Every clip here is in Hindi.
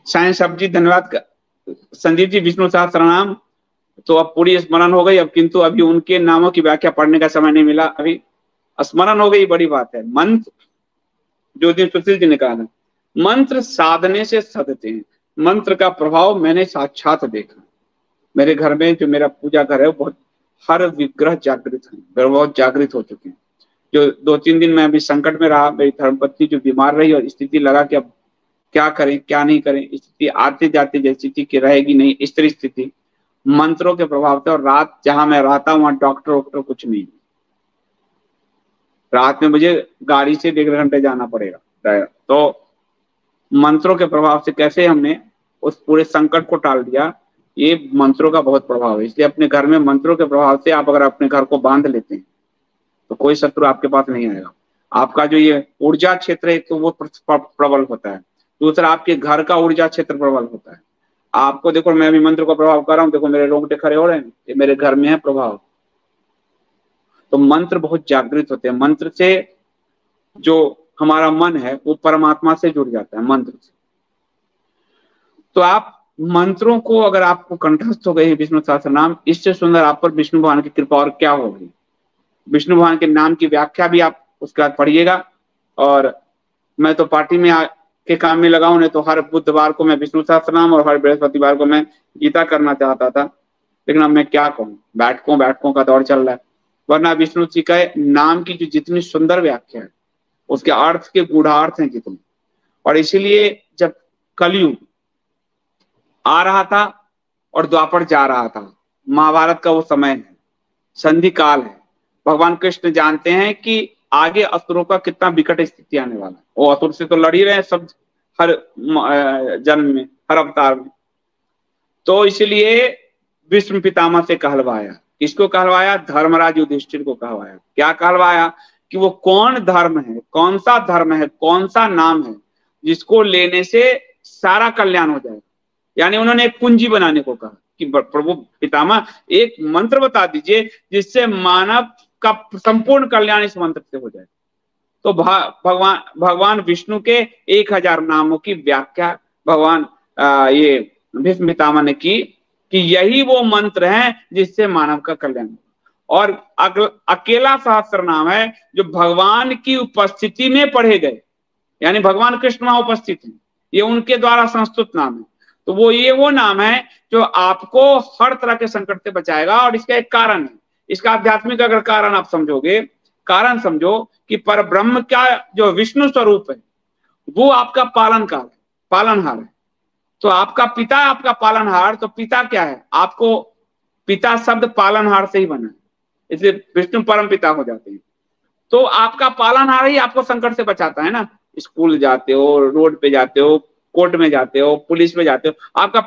साईं साहब जी धन्यवाद। संदीप जी विष्णु सहस्त्रनाम तो अब पूरी स्मरण हो गई, अब किंतु अभी उनके नामों की व्याख्या पढ़ने का समय नहीं मिला, अभी स्मरण हो गई, बड़ी बात है। मंत्र जो दिन सुशील जी ने कहा था, मंत्र साधने से सधते हैं। मंत्र का प्रभाव मैंने साक्षात देखा। मेरे घर में जो मेरा पूजा घर है, बहुत हर विग्रह जागृत है, बहुत जागृत हो चुके हैं। जो 2-3 दिन मैं अभी संकट में रहा, मेरी धर्मपत्नी जो बीमार रही और स्थिति लगा कि अब क्या करें क्या नहीं करें, स्थिति आते जाते जैसी स्थिति की रहेगी नहीं, स्त्री स्थिति, मंत्रों के प्रभाव से। और रात जहां मैं रहता हूं वहां डॉक्टर वॉक्टर कुछ नहीं, रात में मुझे गाड़ी से 1.5 घंटे जाना पड़ेगा। तो मंत्रों के प्रभाव से कैसे हमने उस पूरे संकट को टाल दिया, ये मंत्रों का बहुत प्रभाव है। इसलिए अपने घर में मंत्रों के प्रभाव से आप अगर अपने घर को बांध लेते हैं तो कोई शत्रु आपके पास नहीं आएगा। आपका जो ये ऊर्जा क्षेत्र है तो वो प्रबल होता है, दूसरा आपके घर का ऊर्जा क्षेत्र प्रबल होता है। आपको देखो, मैं अभी मंत्र का प्रभाव कर रहा हूँ, देखो मेरे रोंगटे खड़े हो रहे हैं, ये मेरे घर में है प्रभाव। तो मंत्र बहुत जागृत होते हैं। मंत्र से जो हमारा मन है वो परमात्मा से जुड़ जाता है मंत्र से। तो आप मंत्रों को अगर आपको कंठस्थ हो गए विष्णु सहस्त्र नाम, इससे सुंदर आप पर विष्णु भगवान की कृपा और क्या होगी। विष्णु भगवान के नाम की व्याख्या भी आप उसके बाद पढ़िएगा। और मैं तो पार्टी में के काम में लगा हूं, नहीं तो हर बुधवार को मैं विष्णु सहस्त्र नाम और हर बृहस्पतिवार को मैं गीता करना चाहता था, लेकिन अब मैं क्या कहूँ, बैठकों का दौर चल रहा है। वरना विष्णु जी का नाम की जो जितनी सुंदर व्याख्या है, उसके अर्थ के गूढ़ार्थ हैं कितने। और इसीलिए जब कलयुग आ रहा था और द्वापर जा रहा था, महाभारत का वो समय है, संधि काल है, भगवान कृष्ण जानते हैं कि आगे असुरों का कितना विकट स्थिति आने वाला है। वो असुर से तो लड़ ही रहे हैं सब, हर जन्म में, हर अवतार में। तो इसलिए विष्णु पितामह से कहलवाया। किसको कहलवाया? धर्मराज युधिष्ठिर को कहलवाया। क्या कहलवाया? कि वो कौन धर्म है, कौन सा धर्म है, कौन सा नाम है जिसको लेने से सारा कल्याण हो जाए। यानी उन्होंने एक कुंजी बनाने को कहा कि प्रभु पितामह एक मंत्र बता दीजिए जिससे मानव का संपूर्ण कल्याण इस मंत्र से हो जाए। तो भगवान विष्णु के 1000 नामों की व्याख्या भगवान ये भीष्म पितामह ने की कि यही वो मंत्र है जिससे मानव का कल्याण हो। और अकेला सहस्त्र नाम है जो भगवान की उपस्थिति में पढ़े गए, यानी भगवान कृष्ण वहां उपस्थित हैं, ये उनके द्वारा संस्तुत नाम है। तो वो नाम है जो आपको हर तरह के संकट से बचाएगा। और इसका एक कारण है, इसका आध्यात्मिक अगर कारण आप समझोगे, कारण समझो कि परब्रह्म का जो विष्णु स्वरूप है वो आपका पालनहार है। तो आपका पिता आपका पालनहार, तो पिता क्या है? आपको पिता शब्द पालनहार से ही बना है, इसलिए विष्णु परम पिता हो जाते हैं। तो आपका पालनहार ही आपको संकट से बचाता है ना। स्कूल जाते हो, रोड पे जाते हो, कोर्ट में जाते हो, पुलिस में जाते हो, आपका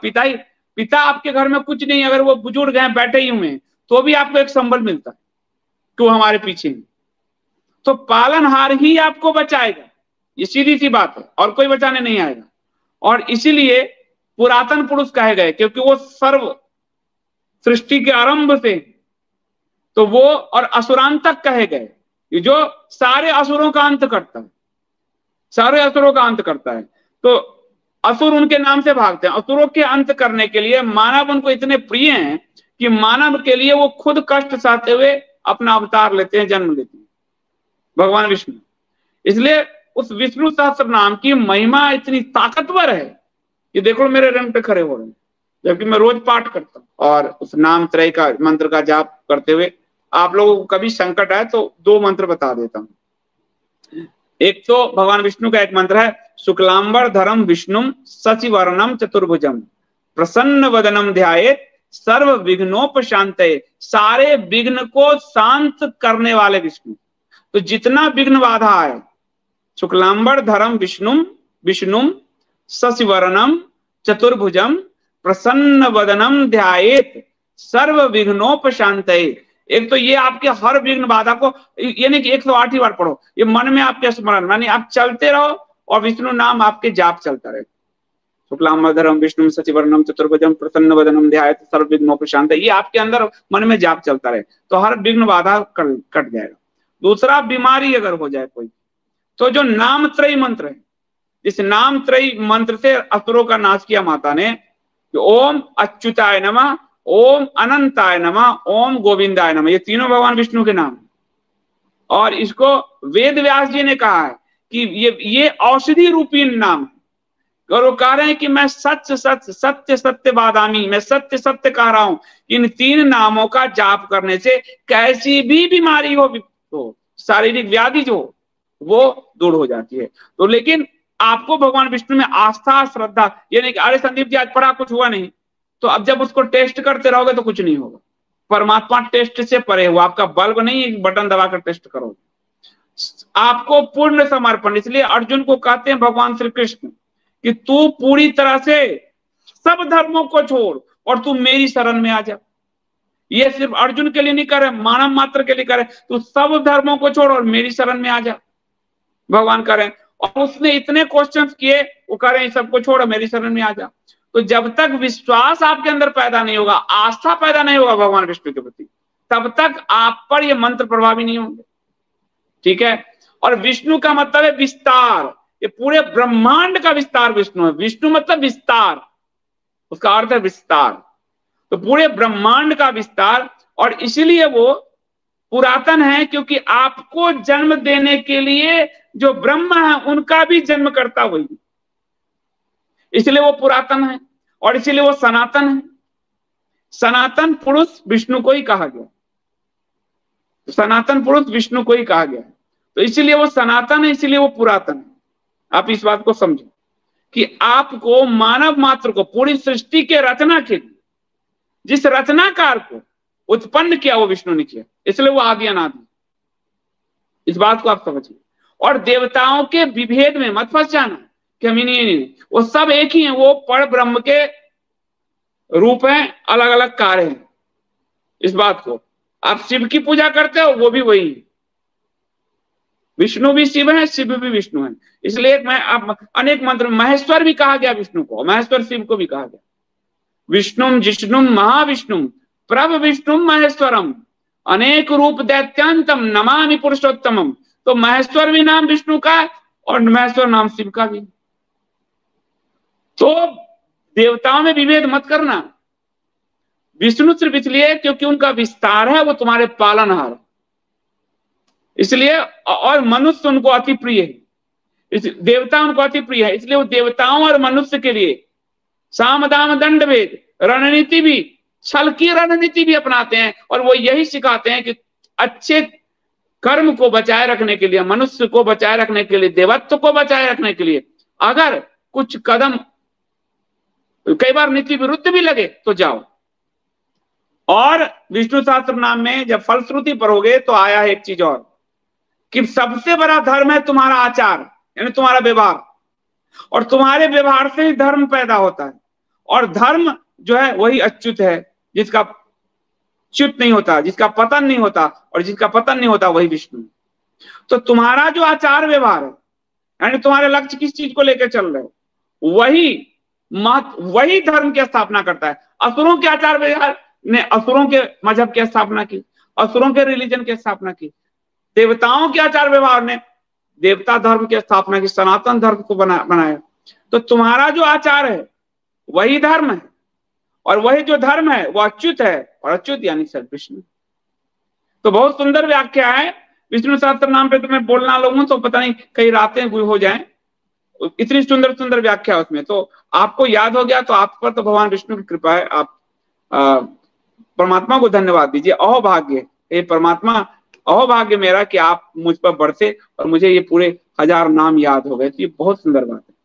पिता आपके घर में कुछ नहीं, अगर वो बुजुर्ग हैं बैठे ही हुए हैं तो भी आपको एक संबल मिलता है कि वो हमारे पीछे हैं। तो पालनहार ही आपको बचाएगा, ये सीधी सी बात है, और कोई बचाने नहीं आएगा। और इसीलिए पुरातन पुरुष कहे गए, क्योंकि वो सर्व सृष्टि के आरंभ से तो वो, और असुरांत तक कहे गए, जो सारे असुरों का अंत करता है, सारे असुरों का अंत करता है। तो असुर उनके नाम से भागते हैं। असुरों के अंत करने के लिए मानव उनको इतने प्रिय हैं कि मानव के लिए वो खुद कष्ट सहते हुए अपना अवतार लेते हैं, जन्म लेते हैं, भगवान विष्णु। इसलिए उस विष्णु सहस्त्र नाम की महिमा इतनी ताकतवर है कि देखो मेरे रंग पे खड़े हो रहे हैं, जबकि मैं रोज पाठ करता हूँ। और उस नाम त्रय का मंत्र का जाप करते हुए आप लोगों को कभी संकट आए तो 2 मंत्र बता देता हूँ। एक तो भगवान विष्णु का एक मंत्र है, शुक्लांबर धरम विष्णुम शशिवर्णम चतुर्भुजम प्रसन्न वदनम ध्यायेत सर्व विघ्नोपशांतये। सारे विघ्न को शांत करने वाले विष्णु। तो जितना विघ्न बाधा आए, शुक्लांबर धरम विष्णुम शशिवर्णम चतुर्भुजम प्रसन्न वदनम ध्यायेत सर्व विघ्नोपशांतये। एक तो ये आपके हर विघ्न बाधा को, ये नहीं कि 108 ही बार पढ़ो, ये मन में आपके स्मरण, मानी आप चलते रहो और विष्णु नाम आपके जाप चलता रहे। शुक्लांबरधरम विष्णु शशिवर्णम चतुर्भुजम प्रसन्न वदनम ध्यायेत सर्व विघ्नोपशांतये, ये आपके अंदर मन में जाप चलता रहे तो हर विघ्न बाधा कट जाएगा। दूसरा, बीमारी अगर हो जाए कोई, तो जो नाम त्रय मंत्र है, जिस नाम त्रयी मंत्र से असुरों का नाश किया माता ने, ओम अच्युताय नमः, ओम अनंताय नमः, ओम गोविंदाय नमः, ये तीनों भगवान विष्णु के नाम। और इसको वेद व्यास जी ने कहा है कि ये औषधि रूपी नाम, और वो कह रहे हैं कि मैं सत्य सत्य सत्य सत्य बादामी, मैं सत्य सत्य कह रहा हूं, इन तीन नामों का जाप करने से कैसी भी बीमारी हो, शारीरिक व्याधि जो वो दूर हो जाती है। तो लेकिन आपको भगवान विष्णु में आस्था श्रद्धा, यानी कि अरे संदीप जी आज पढ़ा कुछ हुआ नहीं, तो अब जब उसको टेस्ट करते रहोगे तो कुछ नहीं होगा। परमात्मा टेस्ट से परे हुआ, आपका बल्ब नहीं बटन दबाकर टेस्ट करोगे। आपको पूर्ण समर्पण, इसलिए अर्जुन को कहते हैं भगवान श्री कृष्ण कि तू पूरी तरह से सब धर्मों को छोड़ और तू मेरी शरण में आ जा। ये सिर्फ अर्जुन के लिए नहीं करे, मानव मात्र के लिए करे, तू सब धर्मों को छोड़ और मेरी शरण में आ जा, भगवान करें। और उसने इतने क्वेश्चंस किए, वो करें सबको छोड़ मेरी शरण में आ जा। तो जब तक विश्वास आपके अंदर पैदा नहीं होगा, आस्था पैदा नहीं होगा भगवान विष्णु के प्रति, तब तक आप पर ये मंत्र प्रभावी नहीं होंगे। ठीक है। और विष्णु का मतलब है विस्तार, ये पूरे ब्रह्मांड का विस्तार विष्णु है। विष्णु मतलब विस्तार, उसका अर्थ है विस्तार, तो पूरे ब्रह्मांड का विस्तार। और इसीलिए वो पुरातन है, क्योंकि आपको जन्म देने के लिए जो ब्रह्मा है उनका भी जन्म करता वही, इसलिए वो पुरातन है और इसीलिए वो सनातन है। सनातन पुरुष विष्णु को ही कहा गया, सनातन पुरुष विष्णु को ही कहा गया, तो इसीलिए वो सनातन है, इसीलिए वो पुरातन है। आप इस बात को समझो कि आपको मानव मात्र को पूरी सृष्टि के रचना के लिए जिस रचनाकार को उत्पन्न किया वो विष्णु ने किया, इसलिए वो आदि अनादि। इस बात को आप समझिए। और देवताओं के विभेद में मत फंस जाना कि हम नहीं, वो सब एक ही है, वो पर ब्रह्म के रूप हैं, अलग अलग कार्य हैं। इस बात को आप शिव की पूजा करते हो, वो भी वही है, विष्णु भी शिव है, शिव भी विष्णु है। इसलिए मैं आप अनेक मंत्र, महेश्वर भी कहा गया विष्णु को, महेश्वर शिव को भी कहा गया। विष्णुम जिष्णुम महाविष्णुम प्रभ विष्णुम महेश्वरम अनेक रूप दैत्यांतम नमामि पुरुषोत्तमम। तो महेश्वर भी नाम विष्णु का है और महेश्वर नाम शिव का भी। तो देवताओं में विभेद मत करना। विष्णु सिर्फ इसलिए क्योंकि उनका विस्तार है, वो तुम्हारे पालनहार, इसलिए। और मनुष्य उनको अति प्रिय है, देवता उनको अति प्रिय है, इसलिए वो देवताओं और मनुष्य के लिए साम दाम दंड भेद रणनीति भी, छल की रणनीति भी अपनाते हैं। और वो यही सिखाते हैं कि अच्छे कर्म को बचाए रखने के लिए, मनुष्य को बचाए रखने के लिए, देवत्व को बचाए रखने के लिए अगर कुछ कदम कई बार नीति विरुद्ध भी लगे तो जाओ। और विष्णु सहस्त्र नाम में जब फलश्रुति पढ़ोगे तो आया है एक चीज और, कि सबसे बड़ा धर्म है तुम्हारा आचार, यानी तुम्हारा व्यवहार, और तुम्हारे व्यवहार से ही धर्म पैदा होता है। और धर्म जो है वही अच्युत है, जिसका च्युत नहीं होता, जिसका पतन नहीं होता, और जिसका पतन नहीं होता वही विष्णु। तो तुम्हारा जो आचार व्यवहार है, यानी तुम्हारे लक्ष्य किस चीज को लेकर चल रहे हो, वही धर्म की स्थापना करता है। असुरों के आचार व्यवहार ने असुरों के मजहब की स्थापना की, असुरों के रिलीजन की स्थापना की। देवताओं के आचार व्यवहार ने देवता धर्म की स्थापना की, सनातन धर्म को बनाया। तो तुम्हारा जो आचार है वही धर्म है, और वही जो धर्म है वो अच्युत है, और अच्युत यानी सर विष्णु। तो बहुत सुंदर व्याख्या है विष्णु सहस्त्र नाम पे। तो मैं बोलना लगूं तो पता नहीं कई रातें हो जाएं, इतनी सुंदर सुंदर व्याख्या उसमें। तो आपको याद हो गया तो आप पर तो भगवान विष्णु की कृपा है। आप परमात्मा को धन्यवाद दीजिए। अहोभाग्य, ये परमात्मा अहोभाग्य मेरा कि आप मुझ पर बरसे और मुझे ये पूरे 1000 नाम याद हो गए। तो ये बहुत सुंदर बात है।